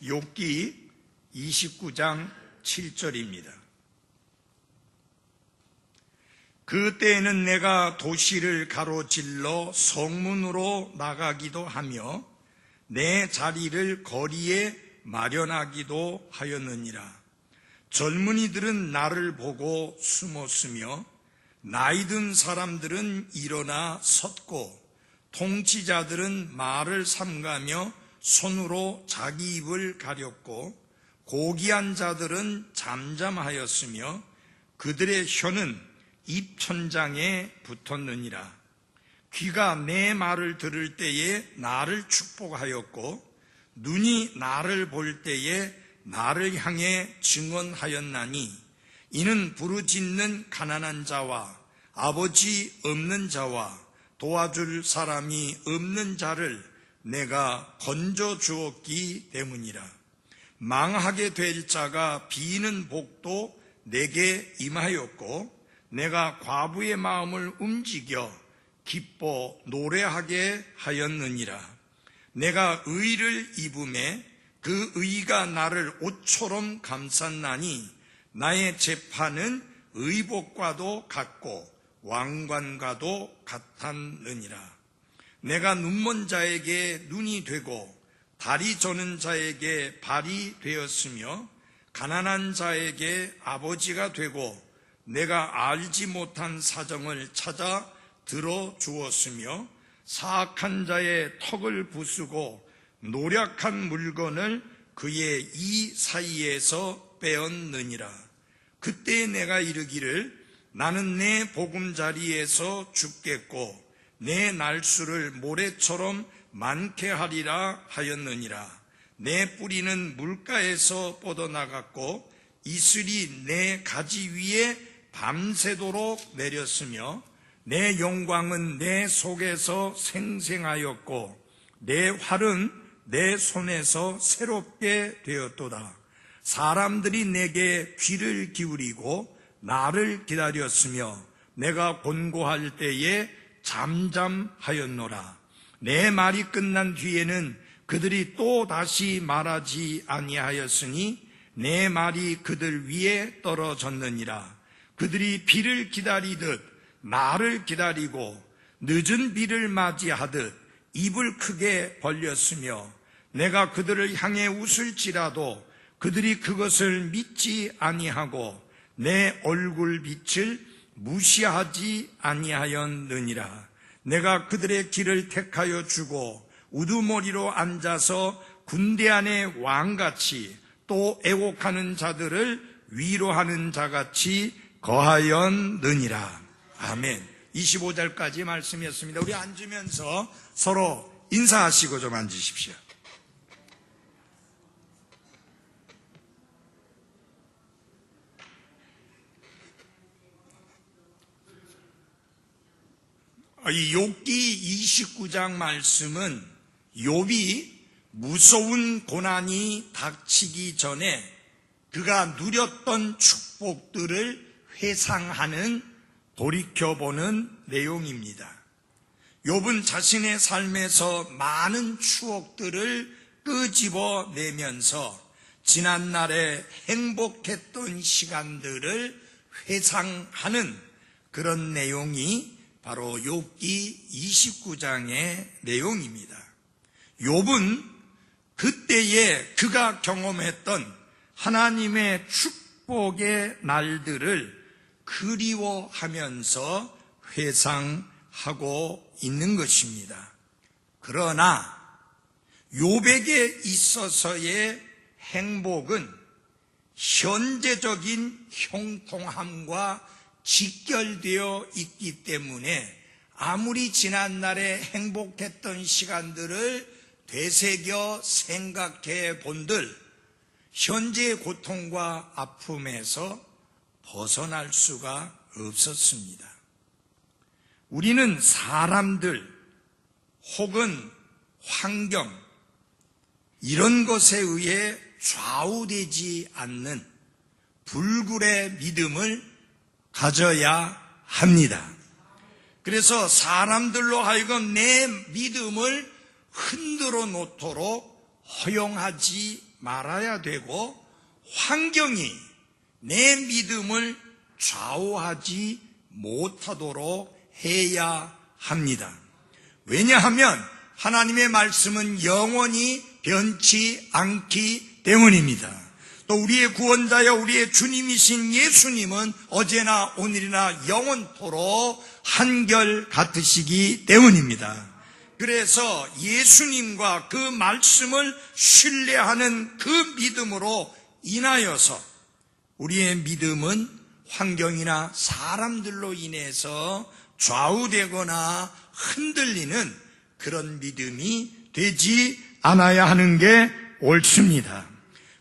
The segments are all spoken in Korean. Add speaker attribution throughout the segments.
Speaker 1: 욥기 29장 7절입니다. 그때에는 내가 도시를 가로질러 성문으로 나가기도 하며 내 자리를 거리에 마련하기도 하였느니라. 젊은이들은 나를 보고 숨었으며 나이든 사람들은 일어나 섰고 통치자들은 말을 삼가며 손으로 자기 입을 가렸고 고귀한 자들은 잠잠하였으며 그들의 혀는 입천장에 붙었느니라. 귀가 내 말을 들을 때에 나를 축복하였고 눈이 나를 볼 때에 나를 향해 증언하였나니 이는 부르짖는 가난한 자와 아버지 없는 자와 도와줄 사람이 없는 자를 내가 건져 주었기 때문이라. 망하게 될 자가 비는 복도 내게 임하였고 내가 과부의 마음을 움직여 기뻐 노래하게 하였느니라. 내가 의를 입음에 그 의가 나를 옷처럼 감쌌나니 나의 재판은 의복과도 같고 왕관과도 같았느니라. 내가 눈먼 자에게 눈이 되고 다리 저는 자에게 발이 되었으며 가난한 자에게 아버지가 되고 내가 알지 못한 사정을 찾아 들어주었으며 사악한 자의 턱을 부수고 노략한 물건을 그의 이 사이에서 빼었느니라. 그때 내가 이르기를 나는 내 보금자리에서 죽겠고 내 날수를 모래처럼 많게 하리라 하였느니라. 내 뿌리는 물가에서 뻗어나갔고 이슬이 내 가지 위에 밤새도록 내렸으며 내 영광은 내 속에서 생생하였고 내 활은 내 손에서 새롭게 되었도다. 사람들이 내게 귀를 기울이고 나를 기다렸으며 내가 권고할 때에 잠잠하였노라. 내 말이 끝난 뒤에는 그들이 또 다시 말하지 아니하였으니 내 말이 그들 위에 떨어졌느니라. 그들이 비를 기다리듯 나를 기다리고 늦은 비를 맞이하듯 입을 크게 벌렸으며 내가 그들을 향해 웃을지라도 그들이 그것을 믿지 아니하고 내 얼굴 빛을 무시하지 아니하였느니라. 내가 그들의 길을 택하여 주고 우두머리로 앉아서 군대 안에 왕같이 또 애곡하는 자들을 위로하는 자같이 거하였느니라. 아멘. 25절까지 말씀이었습니다. 우리 앉으면서 서로 인사하시고 좀 앉으십시오. 이 욥기 29장 말씀은 욥이 무서운 고난이 닥치기 전에 그가 누렸던 축복들을 회상하는 돌이켜보는 내용입니다. 욥은 자신의 삶에서 많은 추억들을 끄집어내면서 지난날에 행복했던 시간들을 회상하는 그런 내용이 바로 욥기 29장의 내용입니다. 욥은 그때에 그가 경험했던 하나님의 축복의 날들을 그리워하면서 회상하고 있는 것입니다. 그러나 욥에게 있어서의 행복은 현재적인 형통함과 직결되어 있기 때문에 아무리 지난날에 행복했던 시간들을 되새겨 생각해 본들 현재의 고통과 아픔에서 벗어날 수가 없었습니다. 우리는 사람들 혹은 환경 이런 것에 의해 좌우되지 않는 불굴의 믿음을 가져야 합니다. 그래서 사람들로 하여금 내 믿음을 흔들어 놓도록 허용하지 말아야 되고 환경이 내 믿음을 좌우하지 못하도록 해야 합니다. 왜냐하면 하나님의 말씀은 영원히 변치 않기 때문입니다. 또 우리의 구원자여 우리의 주님이신 예수님은 어제나 오늘이나 영원토록 한결 같으시기 때문입니다. 그래서 예수님과 그 말씀을 신뢰하는 그 믿음으로 인하여서 우리의 믿음은 환경이나 사람들로 인해서 좌우되거나 흔들리는 그런 믿음이 되지 않아야 하는 게 옳습니다.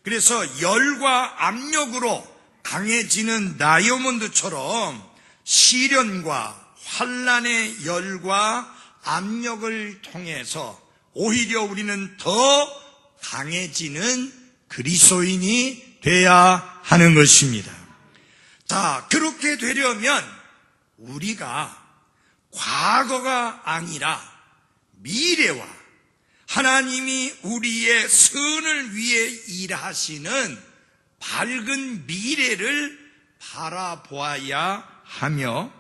Speaker 1: 그래서 열과 압력으로 강해지는 다이아몬드처럼 시련과 환난의 열과 압력을 통해서 오히려 우리는 더 강해지는 그리스도인이 돼야 하는 것입니다. 자, 그렇게 되려면 우리가 과거가 아니라 미래와 하나님이 우리의 선을 위해 일하시는 밝은 미래를 바라보아야 하며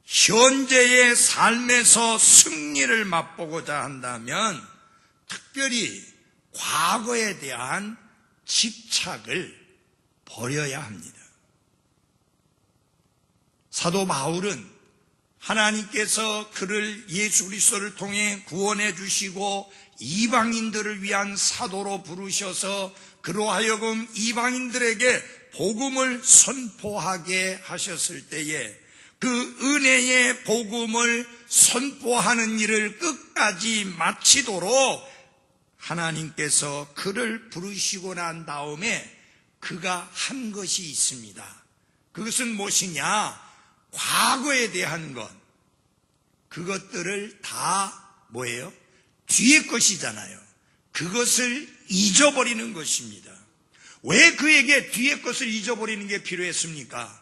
Speaker 1: 현재의 삶에서 승리를 맛보고자 한다면 특별히 과거에 대한 집착을 버려야 합니다. 사도 바울은 하나님께서 그를 예수 그리스도를 통해 구원해 주시고 이방인들을 위한 사도로 부르셔서 그로 하여금 이방인들에게 복음을 선포하게 하셨을 때에 그 은혜의 복음을 선포하는 일을 끝까지 마치도록 하나님께서 그를 부르시고 난 다음에 그가 한 것이 있습니다. 그것은 무엇이냐? 과거에 대한 것, 그것들을 다 뭐예요? 뒤의 것이잖아요. 그것을 잊어버리는 것입니다. 왜 그에게 뒤의 것을 잊어버리는 게 필요했습니까?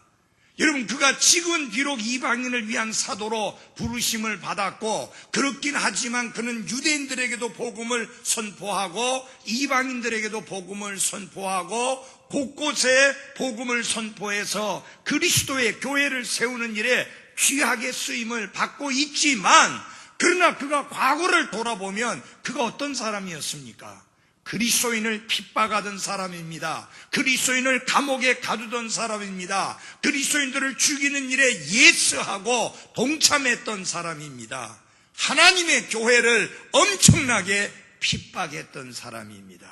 Speaker 1: 여러분, 그가 지금 비록 이방인을 위한 사도로 부르심을 받았고 그렇긴 하지만 그는 유대인들에게도 복음을 선포하고 이방인들에게도 복음을 선포하고 곳곳에 복음을 선포해서 그리스도의 교회를 세우는 일에 귀하게 쓰임을 받고 있지만, 그러나 그가 과거를 돌아보면 그가 어떤 사람이었습니까? 그리스도인을 핍박하던 사람입니다. 그리스도인을 감옥에 가두던 사람입니다. 그리스도인들을 죽이는 일에 예스하고 동참했던 사람입니다. 하나님의 교회를 엄청나게 핍박했던 사람입니다.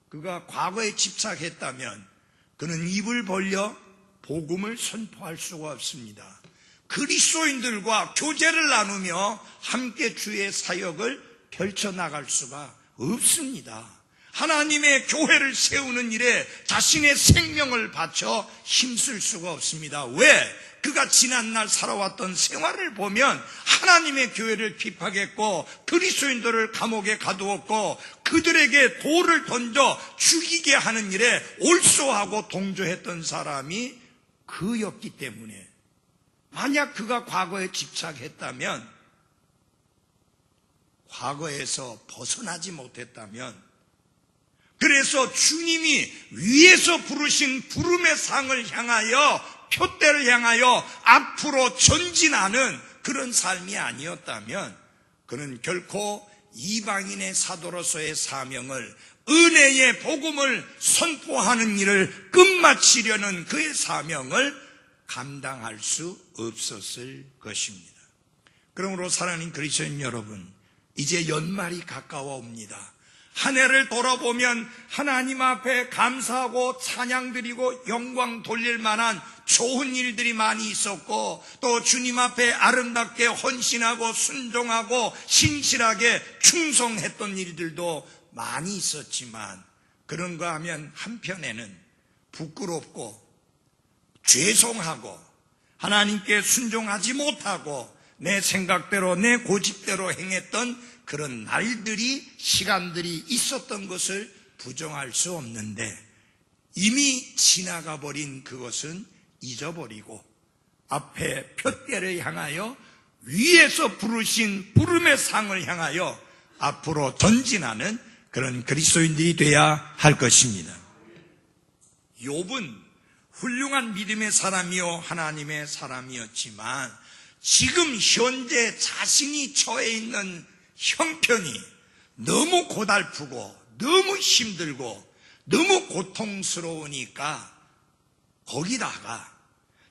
Speaker 1: 그가 과거에 집착했다면 그는 입을 벌려 복음을 선포할 수가 없습니다. 그리스도인들과 교제를 나누며 함께 주의 사역을 펼쳐나갈 수가 없습니다. 하나님의 교회를 세우는 일에 자신의 생명을 바쳐 힘쓸 수가 없습니다. 왜? 그가 지난날 살아왔던 생활을 보면 하나님의 교회를 핍박했고 그리스도인들을 감옥에 가두었고 그들에게 돌을 던져 죽이게 하는 일에 올소하고 동조했던 사람이 그였기 때문에, 만약 그가 과거에 집착했다면, 과거에서 벗어나지 못했다면, 그래서 주님이 위에서 부르신 부름의 상을 향하여, 표대를 향하여 앞으로 전진하는 그런 삶이 아니었다면 그는 결코 이방인의 사도로서의 사명을, 은혜의 복음을 선포하는 일을 끝마치려는 그의 사명을 감당할 수 없었을 것입니다. 그러므로 사랑하는 그리스도인 여러분, 이제 연말이 가까워 옵니다. 한 해를 돌아보면 하나님 앞에 감사하고 찬양드리고 영광 돌릴 만한 좋은 일들이 많이 있었고, 또 주님 앞에 아름답게 헌신하고 순종하고 신실하게 충성했던 일들도 많이 있었지만, 그런가 하면 한편에는 부끄럽고 죄송하고 하나님께 순종하지 못하고 내 생각대로 내 고집대로 행했던 그런 날들이, 시간들이 있었던 것을 부정할 수 없는데, 이미 지나가 버린 그것은 잊어버리고 앞에 표대를 향하여 위에서 부르신 부름의 상을 향하여 앞으로 전진하는 그런 그리스도인들이 돼야 할 것입니다. 욥은 훌륭한 믿음의 사람이요 하나님의 사람이었지만 지금 현재 자신이 처해 있는 형편이 너무 고달프고 너무 힘들고 너무 고통스러우니까 거기다가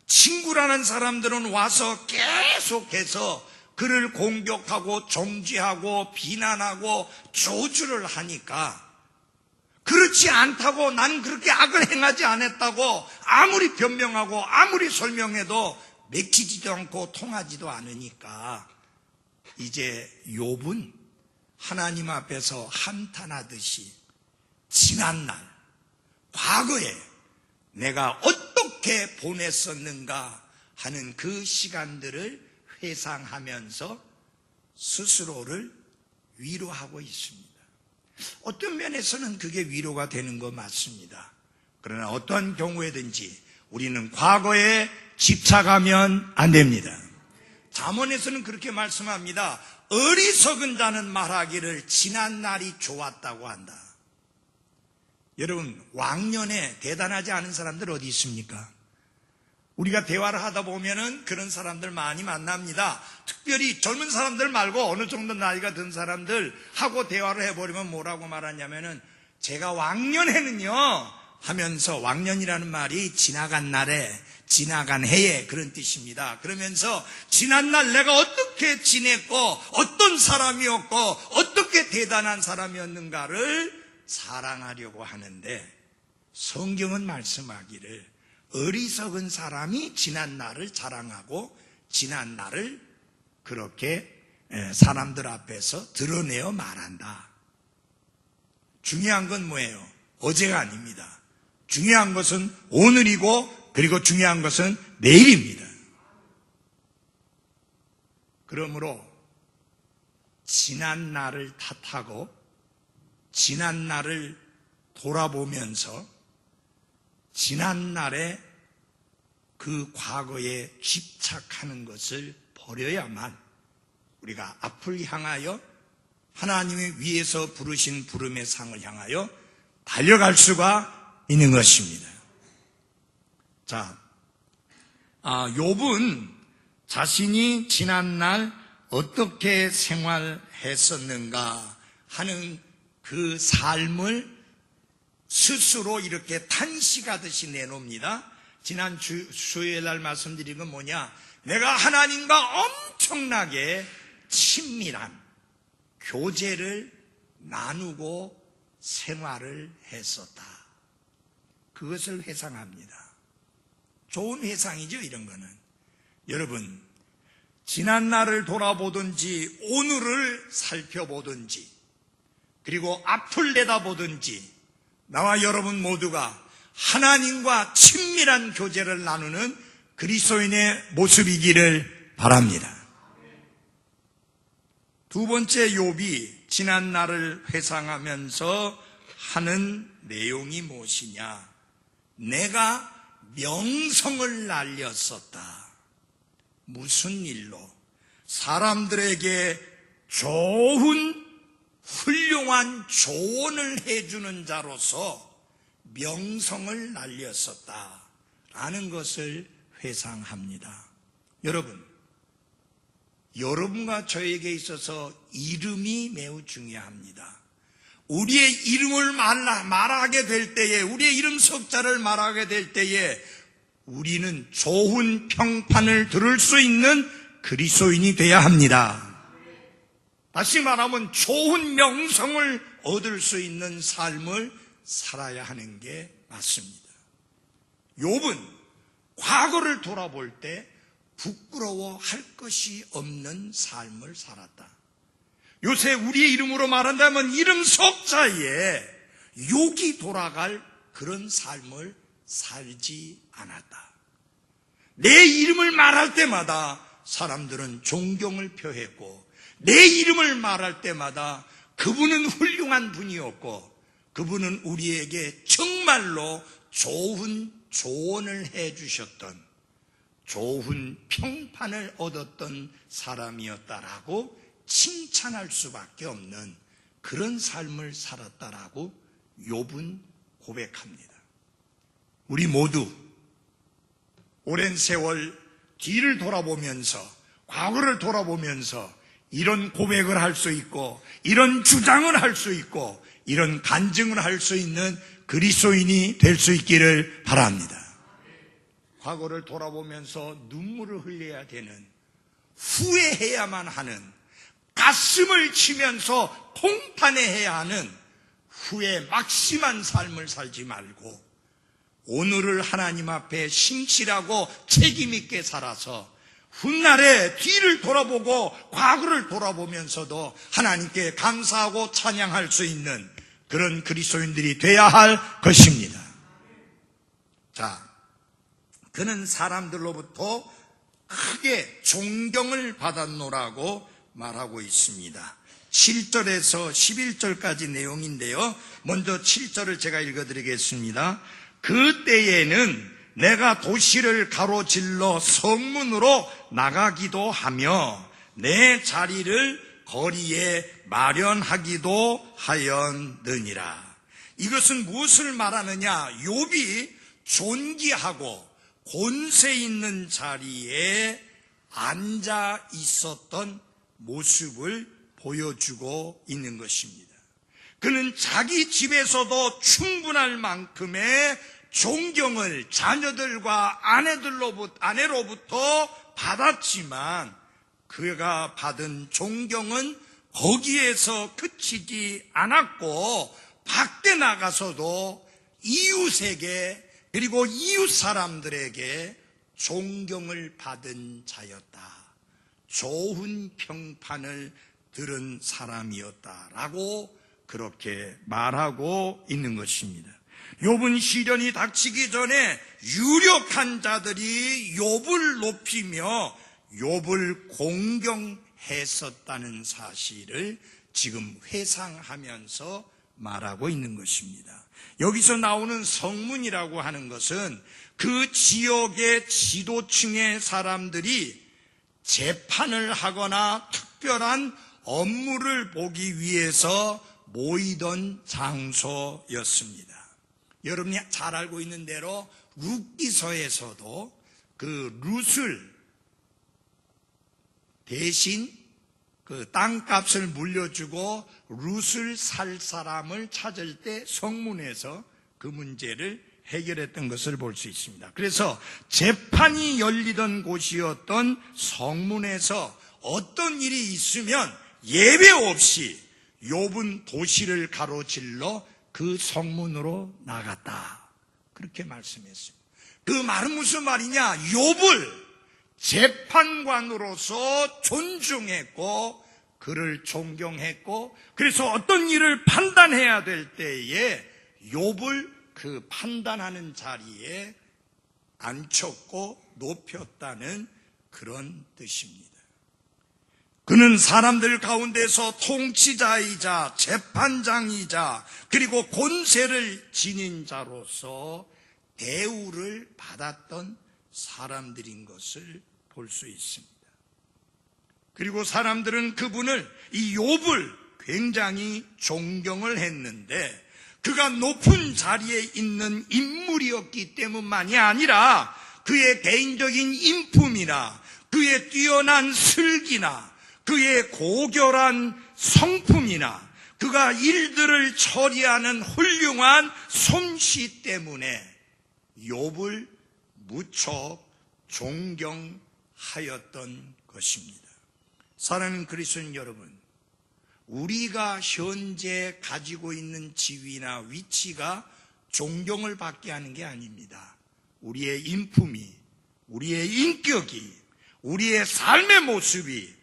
Speaker 1: 친구라는 사람들은 와서 계속해서 그를 공격하고 정죄하고 비난하고 저주를 하니까 그렇지 않다고 나는 그렇게 악을 행하지 않았다고 아무리 변명하고 아무리 설명해도 맥히지도 않고 통하지도 않으니까 이제 욥은 하나님 앞에서 한탄하듯이 지난날 과거에 내가 어떻게 보냈었는가 하는 그 시간들을 회상하면서 스스로를 위로하고 있습니다. 어떤 면에서는 그게 위로가 되는 거 맞습니다. 그러나 어떠한 경우에든지 우리는 과거에 집착하면 안 됩니다. 잠언에서는 그렇게 말씀합니다. 어리석은 자는 말하기를 지난 날이 좋았다고 한다. 여러분, 왕년에 대단하지 않은 사람들 어디 있습니까? 우리가 대화를 하다 보면은 그런 사람들 많이 만납니다. 특별히 젊은 사람들 말고 어느 정도 나이가 든 사람들 하고 대화를 해버리면 뭐라고 말하냐면은 제가 왕년에는요 하면서, 왕년이라는 말이 지나간 날에, 지나간 해에 그런 뜻입니다. 그러면서 지난날 내가 어떻게 지냈고 어떤 사람이었고 어떻게 대단한 사람이었는가를 사랑하려고 하는데, 성경은 말씀하기를 어리석은 사람이 지난 날을 자랑하고 지난 날을 그렇게 사람들 앞에서 드러내어 말한다. 중요한 건 뭐예요? 어제가 아닙니다. 중요한 것은 오늘이고 그리고 중요한 것은 내일입니다. 그러므로 지난 날을 탓하고 지난 날을 돌아보면서 지난 날에 그 과거에 집착하는 것을 버려야만 우리가 앞을 향하여 하나님의 위에서 부르신 부름의 상을 향하여 달려갈 수가 있는 것입니다. 자, 욥은 자신이 지난날 어떻게 생활했었는가 하는 그 삶을 스스로 이렇게 탄식하듯이 내놓습니다. 지난 수요일 날 말씀드린 건 뭐냐? 내가 하나님과 엄청나게 친밀한 교제를 나누고 생활을 했었다. 그것을 회상합니다. 좋은 회상이죠, 이런 거는. 여러분, 지난 날을 돌아보든지 오늘을 살펴보든지 그리고 앞을 내다보든지 나와 여러분 모두가 하나님과 친밀한 교제를 나누는 그리스도인의 모습이기를 바랍니다. 두 번째, 욥이 지난 날을 회상하면서 하는 내용이 무엇이냐? 내가 명성을 날렸었다. 무슨 일로? 사람들에게 좋은 훌륭한 조언을 해주는 자로서 명성을 날렸었다 라는 것을 회상합니다. 여러분과 저에게 있어서 이름이 매우 중요합니다. 우리의 이름을 말하게 될 때에, 우리의 이름 석자를 말하게 될 때에 우리는 좋은 평판을 들을 수 있는 그리스도인이 돼야 합니다. 다시 말하면 좋은 명성을 얻을 수 있는 삶을 살아야 하는 게 맞습니다. 욥은 과거를 돌아볼 때 부끄러워할 것이 없는 삶을 살았다. 요새 우리의 이름으로 말한다면 이름 석자에 욕이 돌아갈 그런 삶을 살지 않았다. 내 이름을 말할 때마다 사람들은 존경을 표했고, 내 이름을 말할 때마다 그분은 훌륭한 분이었고 그분은 우리에게 정말로 좋은 조언을 해주셨던, 좋은 평판을 얻었던 사람이었다라고 칭찬할 수밖에 없는 그런 삶을 살았다라고 욥은 고백합니다. 우리 모두 오랜 세월 뒤를 돌아보면서, 과거를 돌아보면서 이런 고백을 할 수 있고, 이런 주장을 할 수 있고, 이런 간증을 할 수 있는 그리스도인이 될 수 있기를 바랍니다. 과거를 돌아보면서 눈물을 흘려야 되는, 후회해야만 하는, 가슴을 치면서 통탄해야 하는 후회 막심한 삶을 살지 말고 오늘을 하나님 앞에 신실하고 책임있게 살아서 훗날에 뒤를 돌아보고 과거를 돌아보면서도 하나님께 감사하고 찬양할 수 있는 그런 그리스도인들이 돼야 할 것입니다. 자, 그는 사람들로부터 크게 존경을 받았노라고 말하고 있습니다. 7절에서 11절까지 내용인데요. 먼저 7절을 제가 읽어드리겠습니다. 그때에는 내가 도시를 가로질러 성문으로 나가기도 하며 내 자리를 거리에 마련하기도 하였느니라. 이것은 무엇을 말하느냐? 욥이 존귀하고 권세 있는 자리에 앉아 있었던 모습을 보여주고 있는 것입니다. 그는 자기 집에서도 충분할 만큼의 존경을 자녀들과 아내로부터 받았지만 그가 받은 존경은 거기에서 그치지 않았고 밖에 나가서도 이웃에게 그리고 이웃 사람들에게 존경을 받은 자였다. 좋은 평판을 들은 사람이었다라고 그렇게 말하고 있는 것입니다. 욥은 시련이 닥치기 전에 유력한 자들이 욥을 높이며 욥을 공경했었다는 사실을 지금 회상하면서 말하고 있는 것입니다. 여기서 나오는 성문이라고 하는 것은 그 지역의 지도층의 사람들이 재판을 하거나 특별한 업무를 보기 위해서 모이던 장소였습니다. 여러분이 잘 알고 있는 대로 룻기서에서도 그 룻을 대신 그 땅값을 물려주고 룻을 살 사람을 찾을 때 성문에서 그 문제를 해결했던 것을 볼 수 있습니다. 그래서 재판이 열리던 곳이었던 성문에서 어떤 일이 있으면 예배 없이 욥은 도시를 가로질러 그 성문으로 나갔다. 그렇게 말씀했습니다. 그 말은 무슨 말이냐? 욥을 재판관으로서 존중했고 그를 존경했고 그래서 어떤 일을 판단해야 될 때에 욥을 그 판단하는 자리에 앉혔고 높였다는 그런 뜻입니다. 그는 사람들 가운데서 통치자이자 재판장이자 그리고 권세를 지닌 자로서 대우를 받았던 사람들인 것을 볼 수 있습니다. 그리고 사람들은 그분을 이 욥을 굉장히 존경을 했는데 그가 높은 자리에 있는 인물이었기 때문만이 아니라 그의 개인적인 인품이나 그의 뛰어난 슬기나 그의 고결한 성품이나 그가 일들을 처리하는 훌륭한 솜씨 때문에 욥을 무척 존경하였던 것입니다. 사랑하는 그리스도인 여러분, 우리가 현재 가지고 있는 지위나 위치가 존경을 받게 하는 게 아닙니다. 우리의 인품이, 우리의 인격이, 우리의 삶의 모습이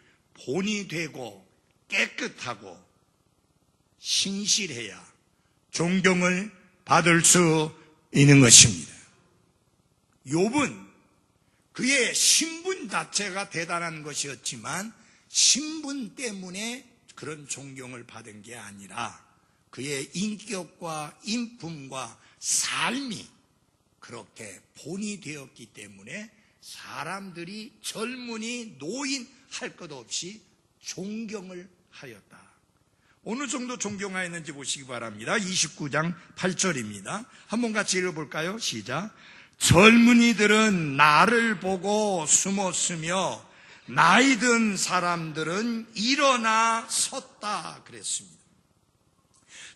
Speaker 1: 본이 되고 깨끗하고 신실해야 존경을 받을 수 있는 것입니다. 욥은 그의 신분 자체가 대단한 것이었지만 신분 때문에 그런 존경을 받은 게 아니라 그의 인격과 인품과 삶이 그렇게 본이 되었기 때문에 사람들이 젊은이 노인 할 것 없이 존경을 하였다. 어느 정도 존경하였는지 보시기 바랍니다. 29장 8절입니다. 한번 같이 읽어볼까요? 시작. 젊은이들은 나를 보고 숨었으며 나이 든 사람들은 일어나 섰다 그랬습니다.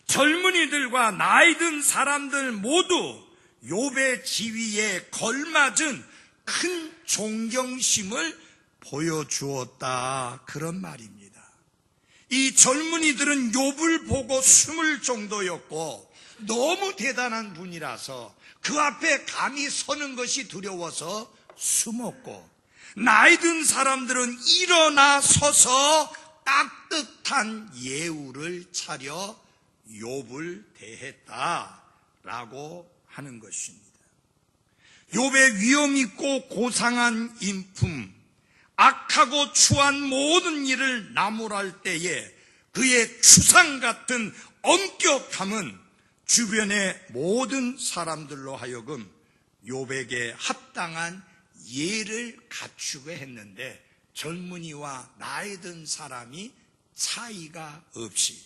Speaker 1: 젊은이들과 나이 든 사람들 모두 욥의 지위에 걸맞은 큰 존경심을 보여주었다 그런 말입니다. 이 젊은이들은 욥을 보고 숨을 정도였고 너무 대단한 분이라서 그 앞에 감히 서는 것이 두려워서 숨었고, 나이 든 사람들은 일어나 서서 따뜻한 예우를 차려 욥을 대했다라고 하는 것입니다. 욥의 위험 있고 고상한 인품, 악하고 추한 모든 일을 나무랄 때에 그의 추상 같은 엄격함은 주변의 모든 사람들로 하여금 욥에게 합당한 예를 갖추게 했는데, 젊은이와 나이 든 사람이 차이가 없이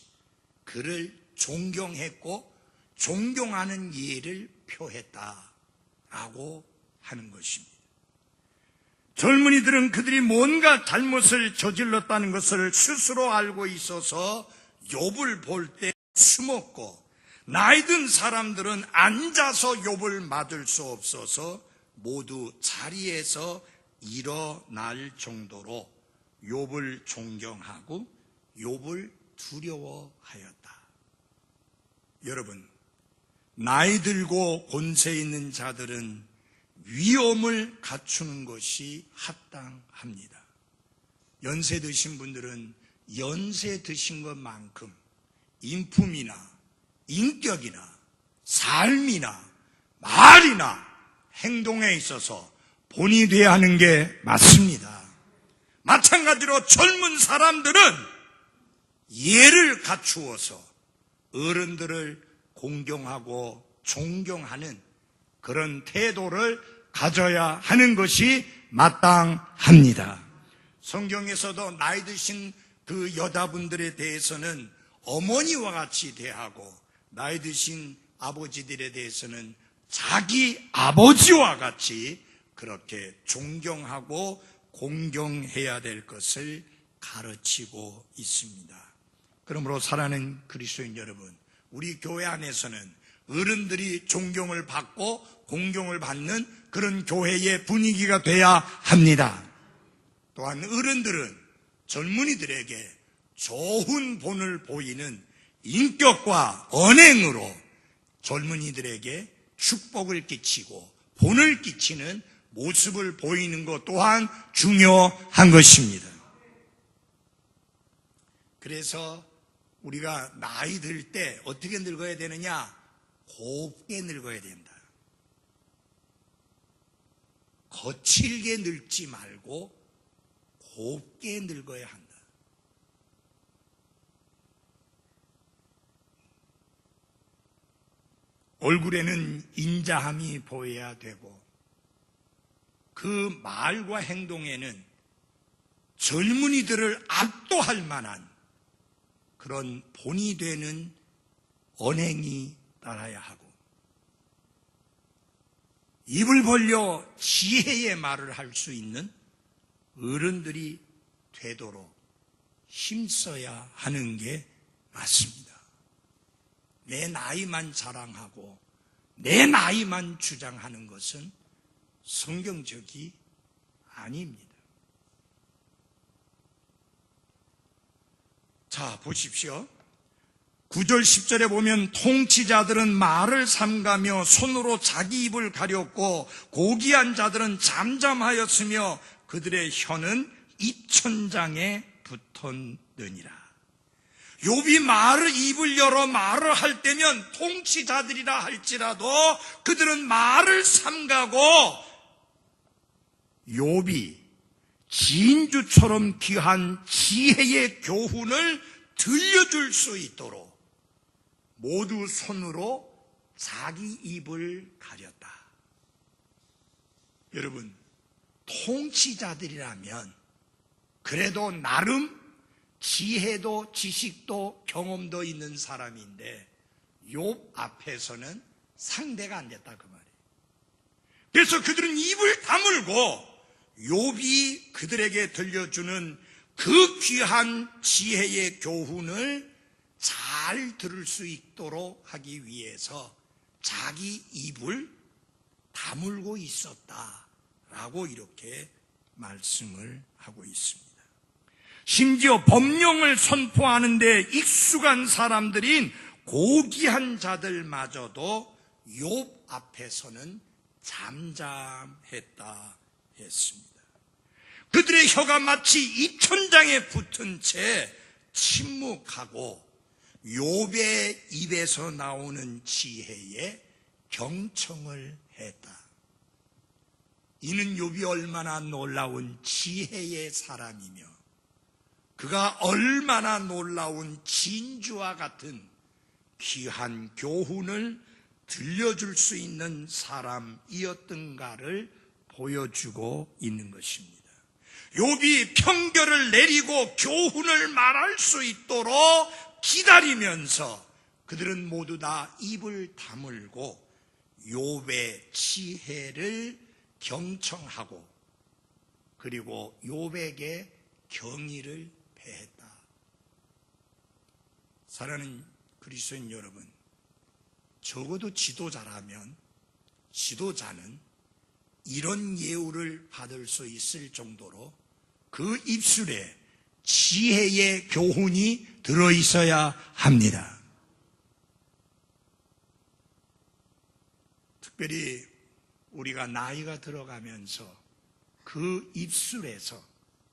Speaker 1: 그를 존경했고 존경하는 예를 표했다라고 하는 것입니다. 젊은이들은 그들이 뭔가 잘못을 저질렀다는 것을 스스로 알고 있어서 욥을 볼 때 숨었고, 나이 든 사람들은 앉아서 욥을 맞을 수 없어서 모두 자리에서 일어날 정도로 욥을 존경하고 욥을 두려워하였다. 여러분, 나이 들고 권세 있는 자들은 위엄을 갖추는 것이 합당합니다. 연세 드신 분들은 연세 드신 것만큼 인품이나 인격이나 삶이나 말이나 행동에 있어서 본이 되어야 하는 게 맞습니다. 마찬가지로 젊은 사람들은 예를 갖추어서 어른들을 공경하고 존경하는 그런 태도를 가져야 하는 것이 마땅합니다. 성경에서도 나이 드신 그 여자분들에 대해서는 어머니와 같이 대하고, 나이 드신 아버지들에 대해서는 자기 아버지와 같이 그렇게 존경하고 공경해야 될 것을 가르치고 있습니다. 그러므로 사랑하는 그리스도인 여러분, 우리 교회 안에서는 어른들이 존경을 받고 공경을 받는 그런 교회의 분위기가 돼야 합니다. 또한 어른들은 젊은이들에게 좋은 본을 보이는 인격과 언행으로 젊은이들에게 축복을 끼치고 본을 끼치는 모습을 보이는 것 또한 중요한 것입니다. 그래서 우리가 나이 들 때 어떻게 늙어야 되느냐? 곱게 늙어야 된다. 거칠게 늙지 말고 곱게 늙어야 한다. 얼굴에는 인자함이 보여야 되고, 그 말과 행동에는 젊은이들을 압도할 만한 그런 본이 되는 언행이 따라야 하고, 입을 벌려 지혜의 말을 할 수 있는 어른들이 되도록 힘써야 하는 게 맞습니다. 내 나이만 자랑하고 내 나이만 주장하는 것은 성경적이 아닙니다. 자, 보십시오. 9절 10절에 보면 통치자들은 말을 삼가며 손으로 자기 입을 가렸고 고귀한 자들은 잠잠하였으며 그들의 혀는 입천장에 붙었느니라. 욥이 입을 열어 말을 할 때면 통치자들이라 할지라도 그들은 말을 삼가고, 욥이 진주처럼 귀한 지혜의 교훈을 들려줄 수 있도록 모두 손으로 자기 입을 가렸다. 여러분, 통치자들이라면 그래도 나름 지혜도 지식도 경험도 있는 사람인데 욥 앞에서는 상대가 안 됐다 그 말이에요. 그래서 그들은 입을 다물고 욥이 그들에게 들려주는 그 귀한 지혜의 교훈을 잘 들을 수 있도록 하기 위해서 자기 입을 다물고 있었다라고 이렇게 말씀을 하고 있습니다. 심지어 법령을 선포하는 데 익숙한 사람들인 고귀한 자들마저도 욥 앞에서는 잠잠했다 했습니다. 그들의 혀가 마치 입천장에 붙은 채 침묵하고 욥의 입에서 나오는 지혜에 경청을 했다. 이는 욥이 얼마나 놀라운 지혜의 사람이며 그가 얼마나 놀라운 진주와 같은 귀한 교훈을 들려줄 수 있는 사람이었던가를 보여주고 있는 것입니다. 욥이 편결을 내리고 교훈을 말할 수 있도록 기다리면서 그들은 모두 다 입을 다물고 욥의 지혜를 경청하고 그리고 욥에게 경의를 배했다. 사랑하는 그리스도인 여러분, 적어도 지도자라면 지도자는 이런 예우를 받을 수 있을 정도로 그 입술에 지혜의 교훈이 들어있어야 합니다. 특별히 우리가 나이가 들어가면서 그 입술에서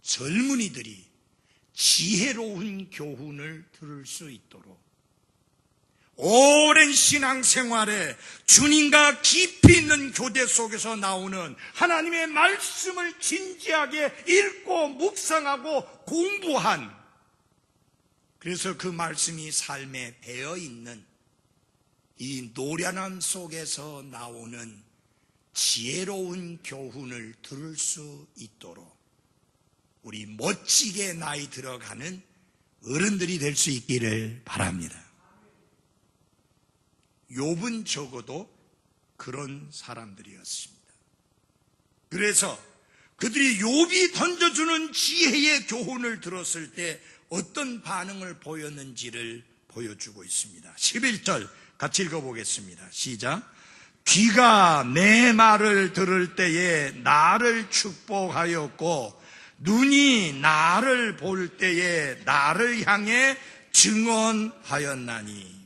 Speaker 1: 젊은이들이 지혜로운 교훈을 들을 수 있도록 오랜 신앙생활에 주님과 깊이 있는 교제 속에서 나오는 하나님의 말씀을 진지하게 읽고 묵상하고 공부한, 그래서 그 말씀이 삶에 배어있는 이 노련함 속에서 나오는 지혜로운 교훈을 들을 수 있도록 우리 멋지게 나이 들어가는 어른들이 될 수 있기를 바랍니다. 욥은 적어도 그런 사람들이었습니다. 그래서 그들이 욥이 던져주는 지혜의 교훈을 들었을 때 어떤 반응을 보였는지를 보여주고 있습니다. 11절 같이 읽어보겠습니다. 시작. 귀가 내 말을 들을 때에 나를 축복하였고 눈이 나를 볼 때에 나를 향해 증언하였나니.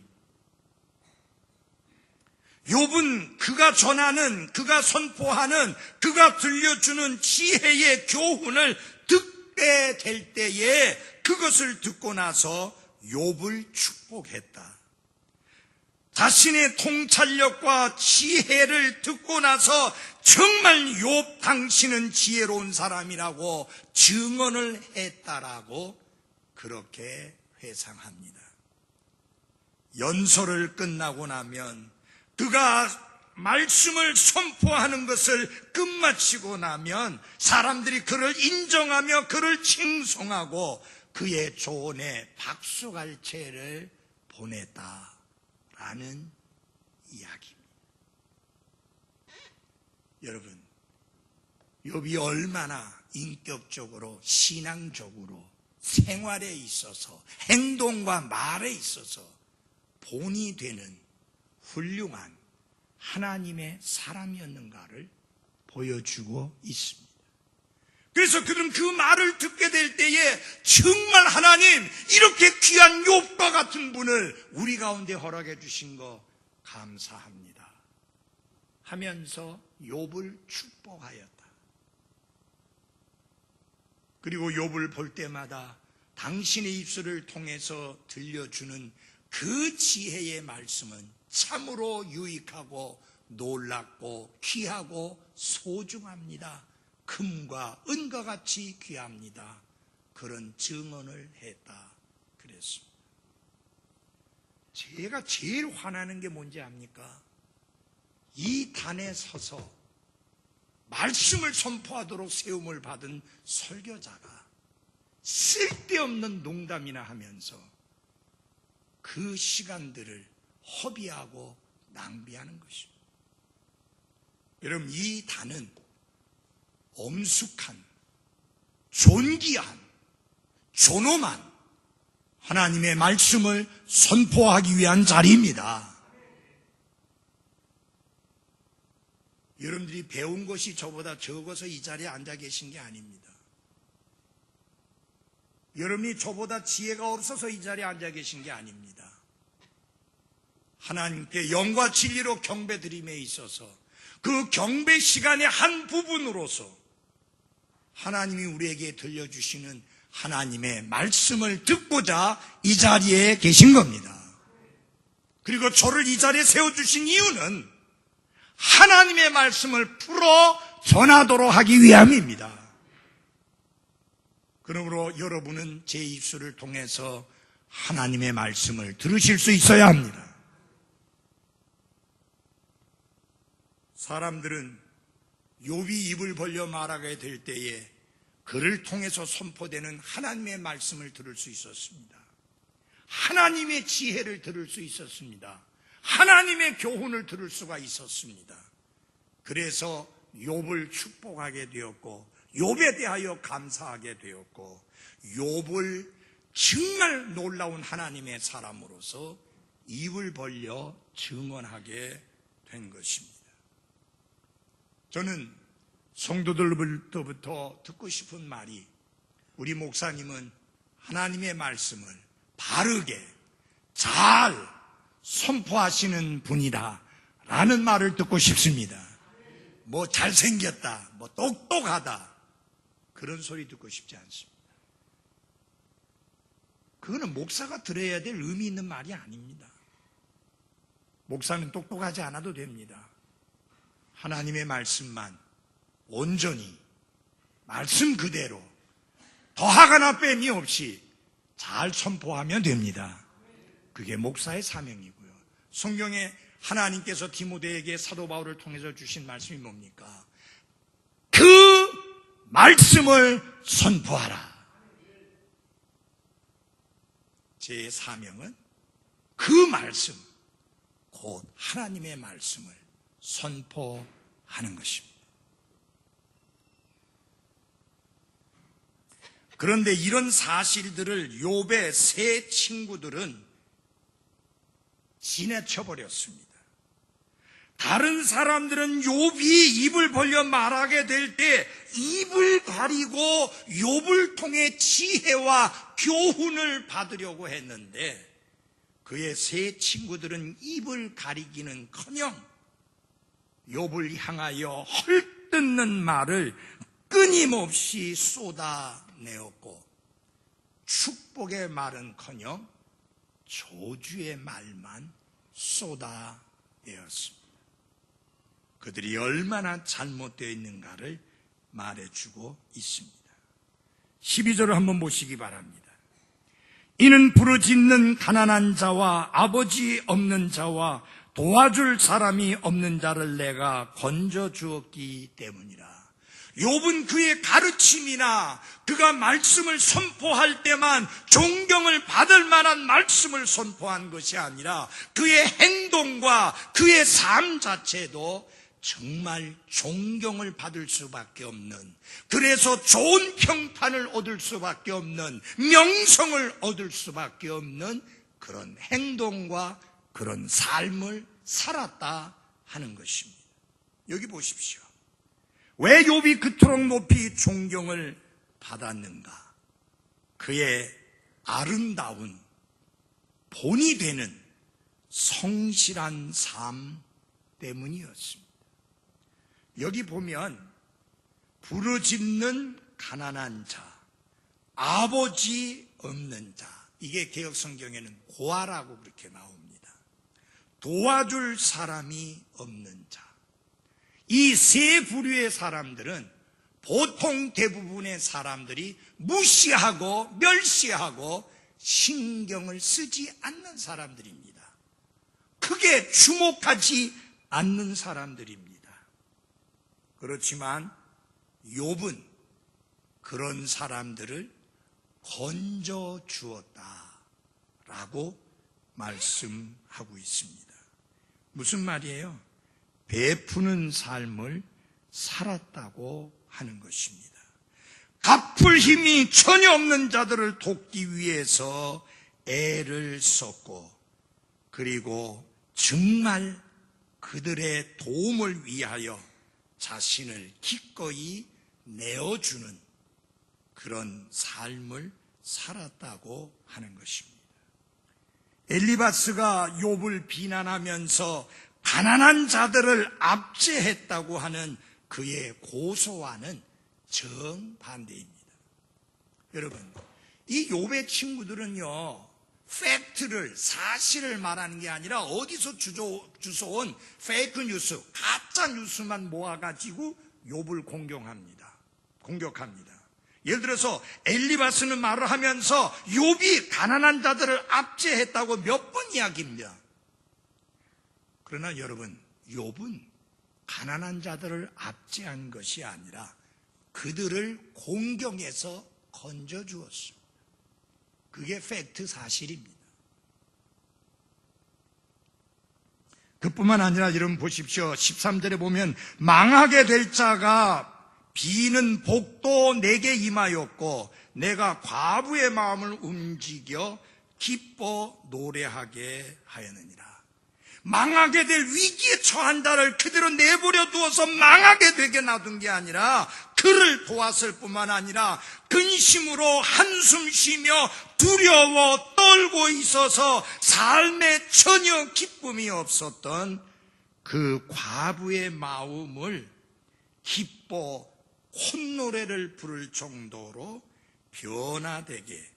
Speaker 1: 욥은 그가 전하는, 그가 선포하는, 그가 들려주는 지혜의 교훈을 듣게 될 때에 그것을 듣고 나서 욥을 축복했다. 자신의 통찰력과 지혜를 듣고 나서 정말 욥 당신은 지혜로운 사람이라고 증언을 했다라고 그렇게 회상합니다. 연설을 끝나고 나면 그가 말씀을 선포하는 것을 끝마치고 나면 사람들이 그를 인정하며 그를 칭송하고 그의 조언에 박수갈채를 보냈다라는 이야기입니다. 여러분, 욥이 얼마나 인격적으로 신앙적으로 생활에 있어서 행동과 말에 있어서 본이 되는 훌륭한 하나님의 사람이었는가를 보여주고 있습니다. 그래서 그들은 그 말을 듣게 될 때에 정말 하나님, 이렇게 귀한 욥과 같은 분을 우리 가운데 허락해 주신 거 감사합니다 하면서 욥을 축복하였다. 그리고 욥을 볼 때마다 당신의 입술을 통해서 들려주는 그 지혜의 말씀은 참으로 유익하고 놀랍고 귀하고 소중합니다. 금과 은과 같이 귀합니다. 그런 증언을 했다 그랬습니다. 제가 제일 화나는 게 뭔지 압니까? 이 단에 서서 말씀을 선포하도록 세움을 받은 설교자가 쓸데없는 농담이나 하면서 그 시간들을 허비하고 낭비하는 것입니다. 여러분, 이 단은 엄숙한, 존귀한, 존엄한 하나님의 말씀을 선포하기 위한 자리입니다. 여러분들이 배운 것이 저보다 적어서 이 자리에 앉아 계신 게 아닙니다. 여러분이 저보다 지혜가 없어서 이 자리에 앉아 계신 게 아닙니다. 하나님께 영과 진리로 경배드림에 있어서 그 경배 시간의 한 부분으로서 하나님이 우리에게 들려주시는 하나님의 말씀을 듣고자 이 자리에 계신 겁니다. 그리고 저를 이 자리에 세워주신 이유는 하나님의 말씀을 풀어 전하도록 하기 위함입니다. 그러므로 여러분은 제 입술을 통해서 하나님의 말씀을 들으실 수 있어야 합니다. 사람들은 욥이 입을 벌려 말하게 될 때에 그를 통해서 선포되는 하나님의 말씀을 들을 수 있었습니다. 하나님의 지혜를 들을 수 있었습니다. 하나님의 교훈을 들을 수가 있었습니다. 그래서 욥을 축복하게 되었고 욥에 대하여 감사하게 되었고 욥을 정말 놀라운 하나님의 사람으로서 입을 벌려 증언하게 된 것입니다. 저는 성도들로부터 듣고 싶은 말이, 우리 목사님은 하나님의 말씀을 바르게 잘 선포하시는 분이다 라는 말을 듣고 싶습니다. 뭐 잘생겼다, 뭐 똑똑하다, 그런 소리 듣고 싶지 않습니다. 그거는 목사가 들어야 될 의미 있는 말이 아닙니다. 목사는 똑똑하지 않아도 됩니다. 하나님의 말씀만 온전히 말씀 그대로 더하거나 빼미 없이 잘 선포하면 됩니다. 그게 목사의 사명이고요. 성경에 하나님께서 디모데에게 사도 바울을 통해서 주신 말씀이 뭡니까? 그 말씀을 선포하라. 제 사명은 그 말씀, 곧 하나님의 말씀을 선포하는 것입니다. 그런데 이런 사실들을 욥의 세 친구들은 지나쳐버렸습니다. 다른 사람들은 욥이 입을 벌려 말하게 될 때 입을 가리고 욥을 통해 지혜와 교훈을 받으려고 했는데, 그의 세 친구들은 입을 가리기는커녕 욥을 향하여 헐뜯는 말을 끊임없이 쏟아내었고, 축복의 말은커녕 저주의 말만 쏟아내었습니다. 그들이 얼마나 잘못되어 있는가를 말해주고 있습니다. 12절을 한번 보시기 바랍니다. 이는 부르짖는 가난한 자와 아버지 없는 자와 도와줄 사람이 없는 자를 내가 건져주었기 때문이라. 욥은 그의 가르침이나 그가 말씀을 선포할 때만 존경을 받을 만한 말씀을 선포한 것이 아니라 그의 행동과 그의 삶 자체도 정말 존경을 받을 수밖에 없는, 그래서 좋은 평판을 얻을 수밖에 없는, 명성을 얻을 수밖에 없는 그런 행동과 그런 삶을 살았다 하는 것입니다. 여기 보십시오. 왜 욥이 그토록 높이 존경을 받았는가? 그의 아름다운 본이 되는 성실한 삶 때문이었습니다. 여기 보면 부르짖는 가난한 자, 아버지 없는 자, 이게 개역 성경에는 고아라고 그렇게 나옵니다. 도와줄 사람이 없는 자. 이 세 부류의 사람들은 보통 대부분의 사람들이 무시하고 멸시하고 신경을 쓰지 않는 사람들입니다. 크게 주목하지 않는 사람들입니다. 그렇지만 욥은 그런 사람들을 건져 주었다라고 말씀하고 있습니다. 무슨 말이에요? 베푸는 삶을 살았다고 하는 것입니다. 갚을 힘이 전혀 없는 자들을 돕기 위해서 애를 썼고, 그리고 정말 그들의 도움을 위하여 자신을 기꺼이 내어주는 그런 삶을 살았다고 하는 것입니다. 엘리바스가 욥을 비난하면서 가난한 자들을 압제했다고 하는 그의 고소와는 정반대입니다. 여러분, 이 욥의 친구들은요, 팩트를, 사실을 말하는 게 아니라 어디서 주워온 페이크 뉴스, 가짜 뉴스만 모아가지고 욥을 공격합니다. 예를 들어서 엘리바스는 말을 하면서 욥이 가난한 자들을 압제했다고 몇 번 이야기합니다. 그러나 여러분, 욥은 가난한 자들을 압제한 것이 아니라 그들을 공경해서 건져주었습니다. 그게 팩트 사실입니다. 그뿐만 아니라 여러분 보십시오. 13절에 보면 망하게 될 자가 비는 복도 내게 임하였고 내가 과부의 마음을 움직여 기뻐 노래하게 하였느니라. 망하게 될 위기에 처한 자를 그대로 내버려 두어서 망하게 되게 놔둔 게 아니라 그를 도왔을 뿐만 아니라 근심으로 한숨 쉬며 두려워 떨고 있어서 삶에 전혀 기쁨이 없었던 그 과부의 마음을 기뻐 콧노래를 부를 정도로 변화되게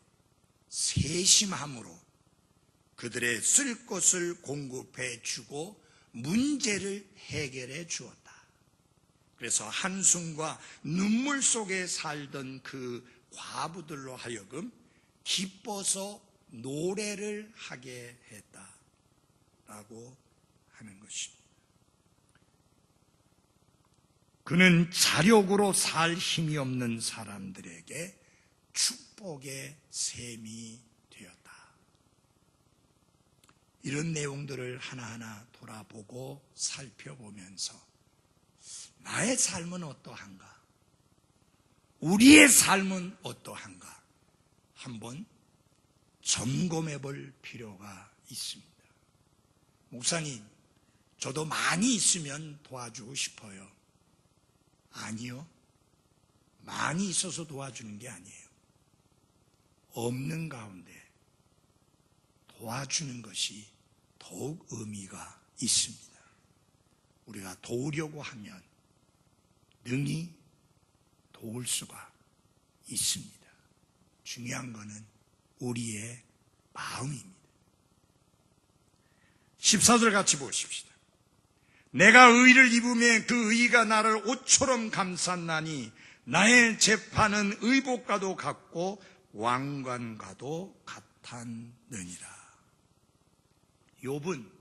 Speaker 1: 세심함으로 그들의 쓸 것을 공급해 주고 문제를 해결해 주었다. 그래서 한숨과 눈물 속에 살던 그 과부들로 하여금 기뻐서 노래를 하게 했다라고 하는 것입니다. 그는 자력으로 살 힘이 없는 사람들에게 축복의 셈이 되었다. 이런 내용들을 하나하나 돌아보고 살펴보면서 나의 삶은 어떠한가? 우리의 삶은 어떠한가? 한번 점검해 볼 필요가 있습니다. 목사님, 저도 많이 있으면 도와주고 싶어요. 아니요. 많이 있어서 도와주는 게 아니에요. 없는 가운데 도와주는 것이 더욱 의미가 있습니다. 우리가 도우려고 하면 능히 도울 수가 있습니다. 중요한 것은 우리의 마음입니다. 14절 같이 보십시다. 내가 의를 입으면 그 의가 나를 옷처럼 감쌌나니 나의 재판은 의복과도 같고 왕관과도 같았느니라. 욥은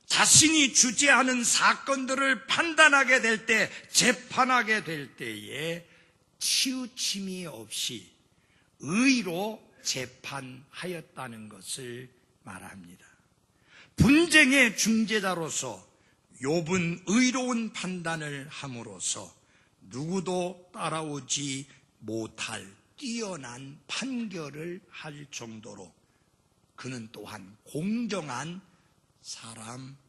Speaker 1: 자신이 주재하는 사건들을 판단하게 될 때, 재판하게 될 때에 치우침이 없이 의로 재판하였다는 것을 말합니다. 분쟁의 중재자로서 욥은 의로운 판단을 함으로써 누구도 따라오지 못할 뛰어난 판결을 할 정도로 그는 또한 공정한 사람이었습니다.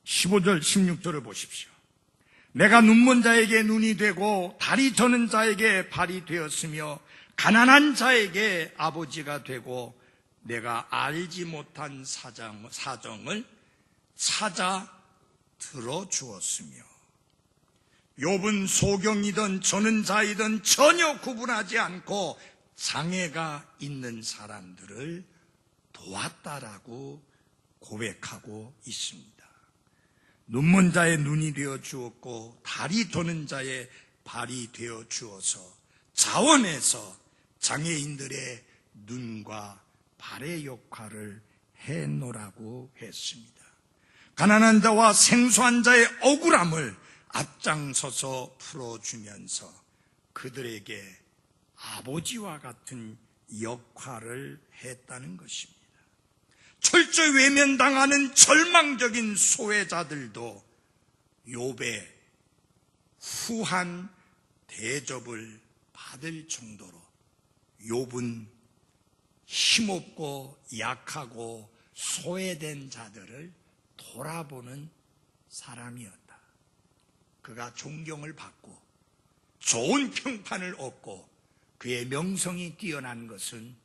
Speaker 1: 15절 16절을 보십시오. 내가 눈먼 자에게 눈이 되고 다리 저는 자에게 발이 되었으며 가난한 자에게 아버지가 되고 내가 알지 못한 사정을 찾아 들어주었으며 욥은 소경이든 저는 자이든 전혀 구분하지 않고 장애가 있는 사람들을 도왔다라고 고백하고 있습니다. 눈먼 자의 눈이 되어 주었고 다리 도는 자의 발이 되어 주어서 자원해서 장애인들의 눈과 발의 역할을 해놓으라고 했습니다. 가난한 자와 생소한 자의 억울함을 앞장서서 풀어주면서 그들에게 아버지와 같은 역할을 했다는 것입니다. 철저히 외면당하는 절망적인 소외자들도 욥의 후한 대접을 받을 정도로 욥은 힘없고 약하고 소외된 자들을 돌아보는 사람이었다. 그가 존경을 받고 좋은 평판을 얻고 그의 명성이 뛰어난 것은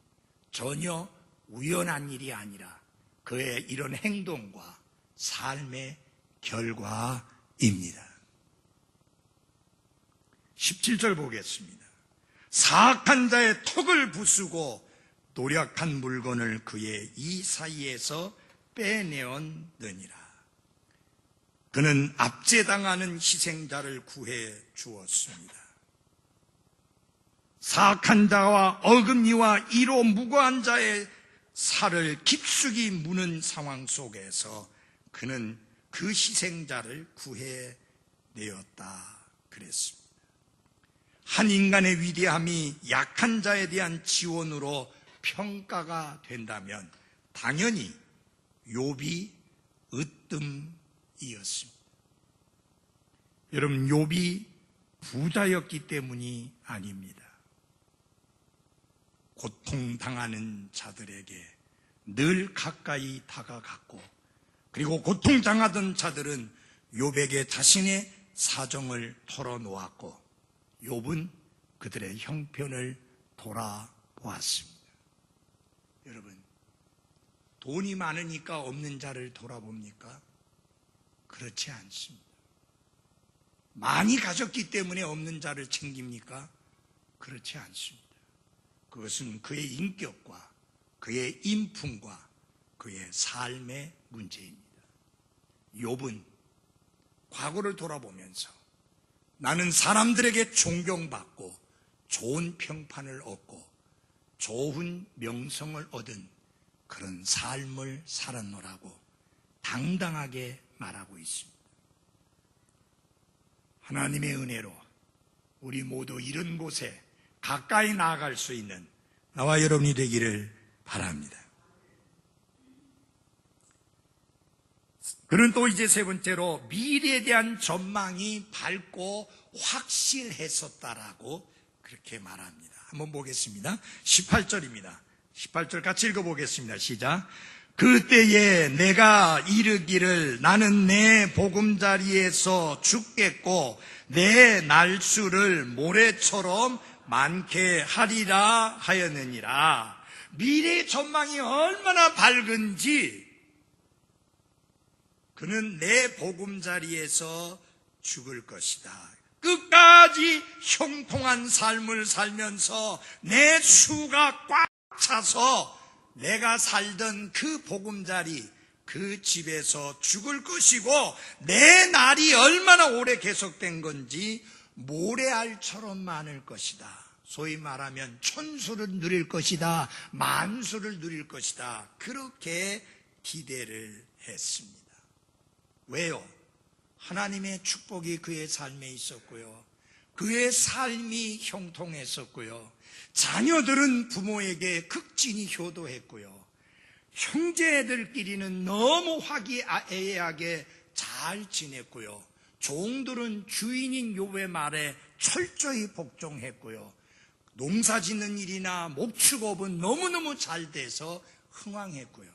Speaker 1: 전혀 우연한 일이 아니라 그의 이런 행동과 삶의 결과입니다. 17절 보겠습니다. 사악한 자의 턱을 부수고 노력한 물건을 그의 이 사이에서 빼내었느니라. 그는 압제당하는 희생자를 구해 주었습니다. 사악한 자와 어금니와 이로 무고한 자의 살을 깊숙이 무는 상황 속에서 그는 그 희생자를 구해내었다 그랬습니다. 한 인간의 위대함이 약한 자에 대한 지원으로 평가가 된다면 당연히 욥이 으뜸이었습니다. 여러분, 욥이 부자였기 때문이 아닙니다. 고통당하는 자들에게 늘 가까이 다가갔고, 그리고 고통당하던 자들은 욥에게 자신의 사정을 털어놓았고, 욥은 그들의 형편을 돌아보았습니다. 여러분, 돈이 많으니까 없는 자를 돌아봅니까? 그렇지 않습니다. 많이 가졌기 때문에 없는 자를 챙깁니까? 그렇지 않습니다. 그것은 그의 인격과 그의 인품과 그의 삶의 문제입니다. 욥은 과거를 돌아보면서 나는 사람들에게 존경받고 좋은 평판을 얻고 좋은 명성을 얻은 그런 삶을 살았노라고 당당하게 말하고 있습니다. 하나님의 은혜로 우리 모두 이런 곳에 가까이 나아갈 수 있는 나와 여러분이 되기를 바랍니다. 그는 또 이제 세 번째로 미래에 대한 전망이 밝고 확실했었다라고 그렇게 말합니다. 한번 보겠습니다. 18절입니다. 18절 같이 읽어보겠습니다. 시작. 그때에 내가 이르기를 나는 내 보금자리에서 죽겠고 내 날수를 모래처럼 많게 하리라 하였느니라. 미래의 전망이 얼마나 밝은지 그는 내 보금자리에서 죽을 것이다. 끝까지 형통한 삶을 살면서 내 수가 꽉 차서 내가 살던 그 보금자리, 그 집에서 죽을 것이고 내 날이 얼마나 오래 계속된 건지 모래알처럼 많을 것이다. 소위 말하면 천수를 누릴 것이다. 만수를 누릴 것이다. 그렇게 기대를 했습니다. 왜요? 하나님의 축복이 그의 삶에 있었고요. 그의 삶이 형통했었고요. 자녀들은 부모에게 극진히 효도했고요. 형제들끼리는 너무 화기애애하게 잘 지냈고요. 종들은 주인인 욥의 말에 철저히 복종했고요. 농사 짓는 일이나 목축업은 너무너무 잘 돼서 흥왕했고요.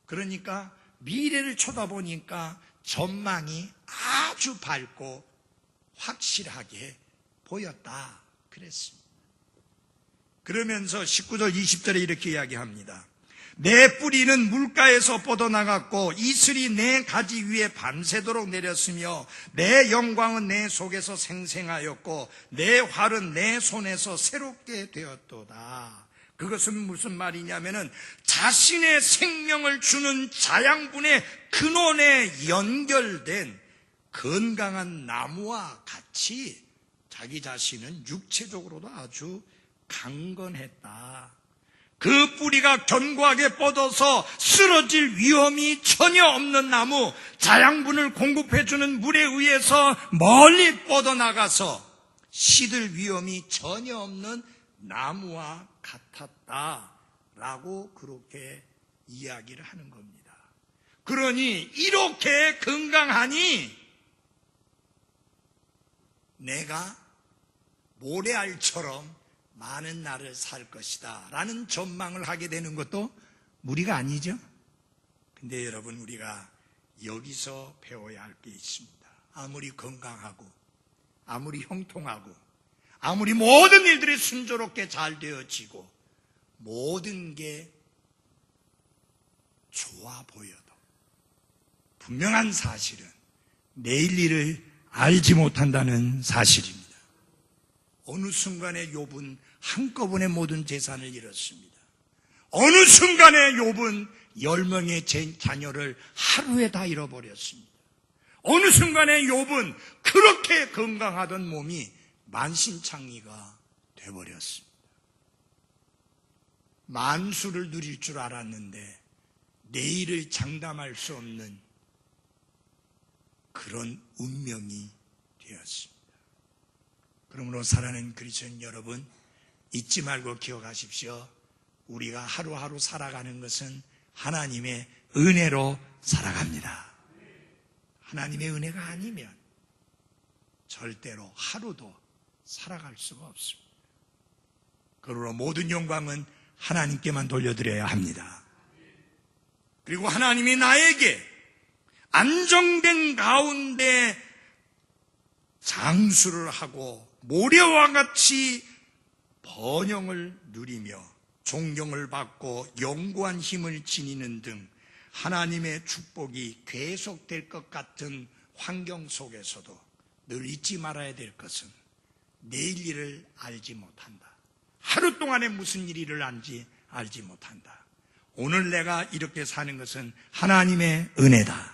Speaker 1: 그러니까 미래를 쳐다보니까 전망이 아주 밝고 확실하게 보였다 그랬습니다. 그러면서 19절 20절에 이렇게 이야기합니다. 내 뿌리는 물가에서 뻗어나갔고 이슬이 내 가지 위에 밤새도록 내렸으며 내 영광은 내 속에서 생생하였고 내 활은 내 손에서 새롭게 되었도다. 그것은 무슨 말이냐면은 자신의 생명을 주는 자양분의 근원에 연결된 건강한 나무와 같이 자기 자신은 육체적으로도 아주 강건했다. 그 뿌리가 견고하게 뻗어서 쓰러질 위험이 전혀 없는 나무, 자양분을 공급해주는 물에 의해서 멀리 뻗어나가서 시들 위험이 전혀 없는 나무와 같았다라고 그렇게 이야기를 하는 겁니다. 그러니 이렇게 건강하니 내가 모래알처럼 많은 날을 살 것이다 라는 전망을 하게 되는 것도 무리가 아니죠. 근데 여러분, 우리가 여기서 배워야 할 게 있습니다. 아무리 건강하고 아무리 형통하고 아무리 모든 일들이 순조롭게 잘 되어지고 모든 게 좋아 보여도 분명한 사실은 내일 일을 알지 못한다는 사실입니다. 어느 순간에 욥은 한꺼번에 모든 재산을 잃었습니다. 어느 순간에 욥은 10명의 자녀를 하루에 다 잃어버렸습니다. 어느 순간에 욥은 그렇게 건강하던 몸이 만신창이가 되어버렸습니다. 만수를 누릴 줄 알았는데 내일을 장담할 수 없는 그런 운명이 되었습니다. 그러므로 사랑하는 그리스도인 여러분, 잊지 말고 기억하십시오. 우리가 하루하루 살아가는 것은 하나님의 은혜로 살아갑니다. 하나님의 은혜가 아니면 절대로 하루도 살아갈 수가 없습니다. 그러므로 모든 영광은 하나님께만 돌려드려야 합니다. 그리고 하나님이 나에게 안정된 가운데 장수를 하고 모래와 같이 번영을 누리며 존경을 받고 영구한 힘을 지니는 등 하나님의 축복이 계속될 것 같은 환경 속에서도 늘 잊지 말아야 될 것은 내일 일을 알지 못한다. 하루 동안에 무슨 일을 알지 못한다. 오늘 내가 이렇게 사는 것은 하나님의 은혜다.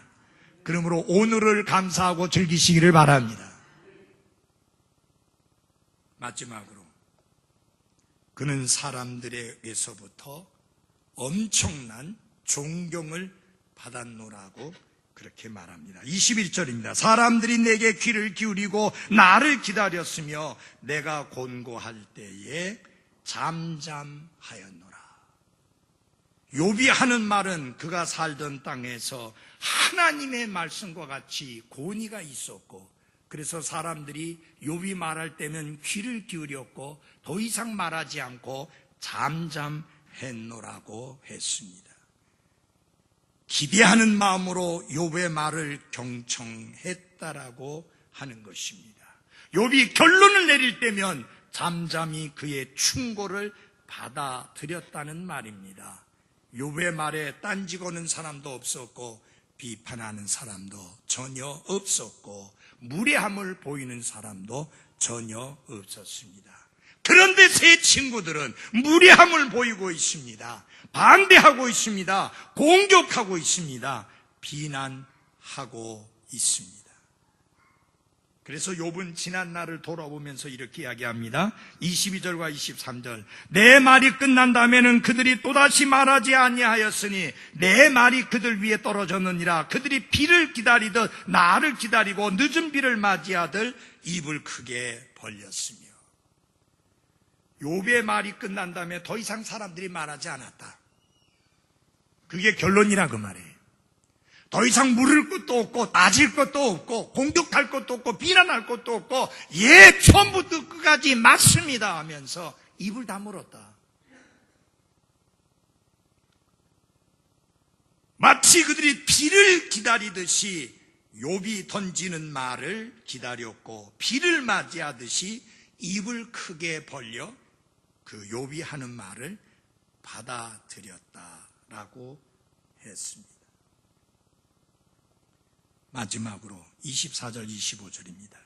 Speaker 1: 그러므로 오늘을 감사하고 즐기시기를 바랍니다. 마지막으로 그는 사람들에게서부터 엄청난 존경을 받았노라고 그렇게 말합니다. 21절입니다. 사람들이 내게 귀를 기울이고 나를 기다렸으며 내가 곤고할 때에 잠잠하였노라. 욥이 하는 말은 그가 살던 땅에서 하나님의 말씀과 같이 권위가 있었고, 그래서 사람들이 욥이 말할 때면 귀를 기울였고 더 이상 말하지 않고 잠잠했노라고 했습니다. 기대하는 마음으로 욥의 말을 경청했다라고 하는 것입니다. 욥이 결론을 내릴 때면 잠잠히 그의 충고를 받아들였다는 말입니다. 욥의 말에 딴지거는 사람도 없었고 비판하는 사람도 전혀 없었고 무례함을 보이는 사람도 전혀 없었습니다. 그런데 세 친구들은 무례함을 보이고 있습니다. 반대하고 있습니다. 공격하고 있습니다. 비난하고 있습니다. 그래서 욥은 지난 날을 돌아보면서 이렇게 이야기합니다. 22절과 23절. 내 말이 끝난 다음에는 그들이 또다시 말하지 아니하였으니 내 말이 그들 위에 떨어졌느니라. 그들이 비를 기다리듯 나를 기다리고 늦은 비를 맞이하듯 입을 크게 벌렸으며. 욥의 말이 끝난 다음에 더 이상 사람들이 말하지 않았다. 그게 결론이라 그 말이에요. 더 이상 물을 것도 없고 따질 것도 없고 공격할 것도 없고 비난할 것도 없고 처음부터 끝까지 맞습니다 하면서 입을 다물었다. 마치 그들이 비를 기다리듯이 욥이 던지는 말을 기다렸고 비를 맞이하듯이 입을 크게 벌려 그 욥이 하는 말을 받아들였다라고 했습니다. 마지막으로 24절 25절입니다.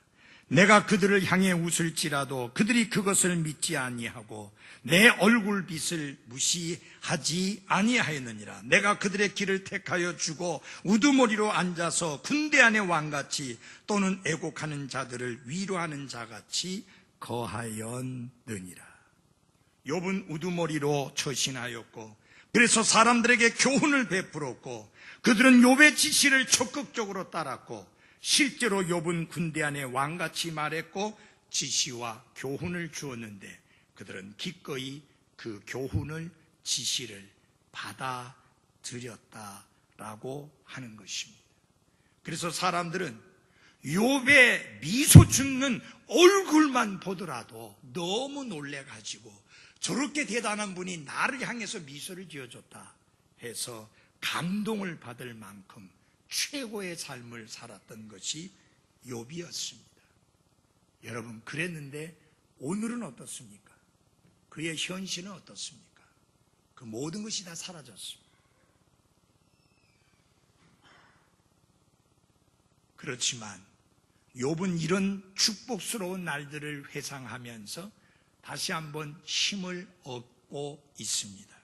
Speaker 1: 내가 그들을 향해 웃을지라도 그들이 그것을 믿지 아니하고 내 얼굴빛을 무시하지 아니하였느니라. 내가 그들의 길을 택하여 주고 우두머리로 앉아서 군대 안의 왕같이 또는 애곡하는 자들을 위로하는 자같이 거하였느니라. 욥은 우두머리로 처신하였고 그래서 사람들에게 교훈을 베풀었고 그들은 욥의 지시를 적극적으로 따랐고 실제로 욥은 군대 안에 왕같이 말했고 지시와 교훈을 주었는데 그들은 기꺼이 그 교훈을 지시를 받아들였다라고 하는 것입니다. 그래서 사람들은 욥의 미소 짓는 얼굴만 보더라도 너무 놀래가지고 저렇게 대단한 분이 나를 향해서 미소를 지어줬다 해서 감동을 받을 만큼 최고의 삶을 살았던 것이 욥이었습니다. 여러분, 그랬는데 오늘은 어떻습니까? 그의 현실은 어떻습니까? 그 모든 것이 다 사라졌습니다. 그렇지만 욥은 이런 축복스러운 날들을 회상하면서 다시 한번 힘을 얻고 있습니다.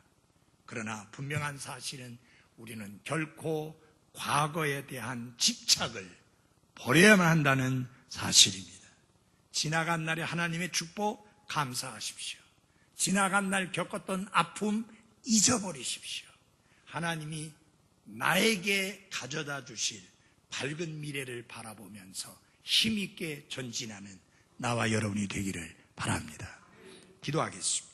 Speaker 1: 그러나 분명한 사실은 우리는 결코 과거에 대한 집착을 버려야만 한다는 사실입니다. 지나간 날에 하나님의 축복 감사하십시오. 지나간 날 겪었던 아픔 잊어버리십시오. 하나님이 나에게 가져다 주실 밝은 미래를 바라보면서 힘있게 전진하는 나와 여러분이 되기를 바랍니다. 기도하겠습니다.